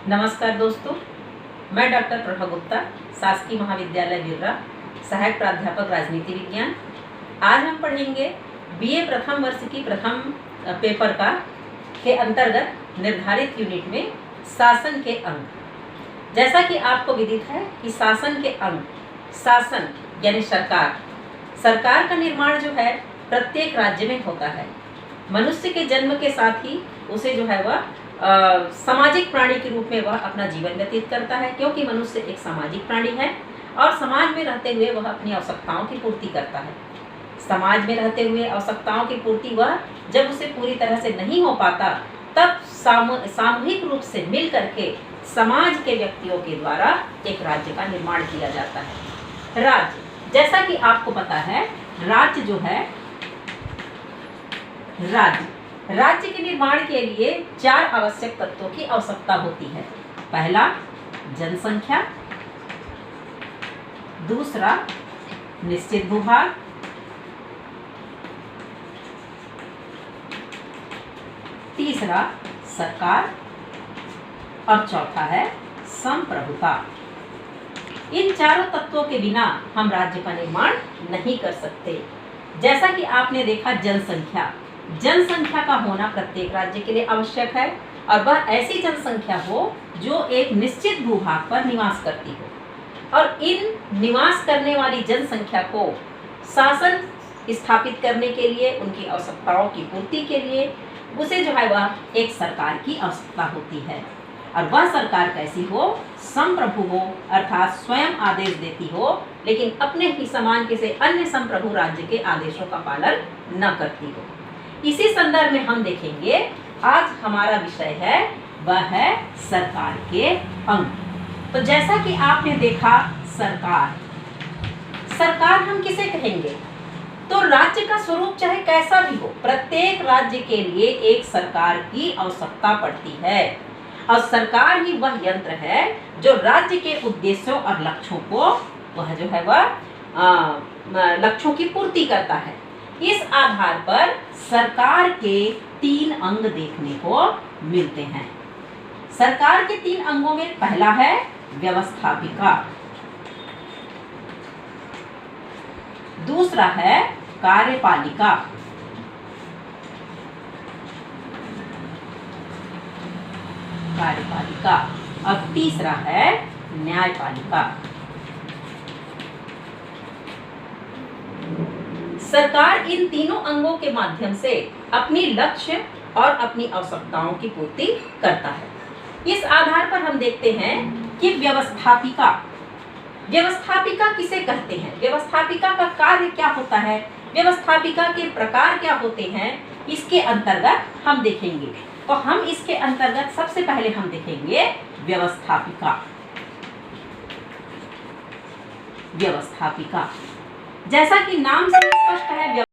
नमस्कार दोस्तों, मैं डॉक्टर प्रभा गुप्ता, शासकीय महाविद्यालय बिर्रा, सहायक प्राध्यापक राजनीति विज्ञान। आज हम पढ़ेंगे बीए प्रथम वर्ष की प्रथम पेपर का के अंतर्गत निर्धारित यूनिट में शासन के अंग। जैसा कि आपको विदित है कि शासन के अंग, शासन यानी सरकार का निर्माण जो है प्रत्येक राज्य में होता है। मनुष्य के जन्म के साथ ही उसे जो है वह सामाजिक प्राणी के रूप में वह अपना जीवन व्यतीत करता है, क्योंकि मनुष्य एक सामाजिक प्राणी है और समाज में रहते हुए वह अपनी आवश्यकताओं की पूर्ति करता है। समाज में रहते हुए आवश्यकताओं की पूर्ति वह जब उसे पूरी तरह से नहीं हो पाता, तब सामूहिक रूप से मिल करके समाज के व्यक्तियों के द्वारा एक राज्य का निर्माण किया जाता है। राज्य, जैसा कि आपको पता है, राज्य जो है राज्य के निर्माण के लिए 4 आवश्यक तत्वों की आवश्यकता होती है। पहला, जनसंख्या। दूसरा, निश्चित भूभाग। तीसरा, सरकार। और चौथा है संप्रभुता। इन चारों तत्वों के बिना हम राज्य का निर्माण नहीं कर सकते। जैसा कि आपने देखा, जनसंख्या का होना प्रत्येक राज्य के लिए आवश्यक है, और वह ऐसी जनसंख्या हो जो एक निश्चित भूभाग पर निवास करती हो। और इन निवास करने वाली जनसंख्या को शासन स्थापित करने के लिए, उनकी आवश्यकताओं की पूर्ति के लिए उसे जो है वह एक सरकार की आवश्यकता होती है। और वह सरकार कैसी हो? संप्रभु हो, अर्थात स्वयं आदेश देती हो, लेकिन अपने ही समान किसी अन्य संप्रभु राज्य के आदेशों का पालन न करती हो। इसी संदर्भ में हम देखेंगे, आज हमारा विषय है वह है सरकार के अंग। तो जैसा कि आपने देखा, सरकार हम किसे कहेंगे? तो राज्य का स्वरूप चाहे कैसा भी हो, प्रत्येक राज्य के लिए एक सरकार की आवश्यकता पड़ती है। और सरकार ही वह यंत्र है जो राज्य के उद्देश्यों और लक्ष्यों को वह जो है वह लक्ष्यों की पूर्ति करता है। इस आधार पर सरकार के 3 अंग देखने को मिलते हैं। सरकार के 3 अंगों में पहला है व्यवस्थापिका, दूसरा है कार्यपालिका, और तीसरा है न्यायपालिका। सरकार इन तीनों अंगों के माध्यम से अपनी लक्ष्य और अपनी आवश्यकताओं की पूर्ति करता है। इस आधार पर हम देखते हैं कि व्यवस्थापिका किसे कहते हैं, व्यवस्थापिका का कार्य क्या होता है, व्यवस्थापिका के प्रकार क्या होते हैं, इसके अंतर्गत हम देखेंगे। तो हम इसके अंतर्गत सबसे पहले हम देखेंगे व्यवस्थापिका। जैसा कि नाम से स्पष्ट है,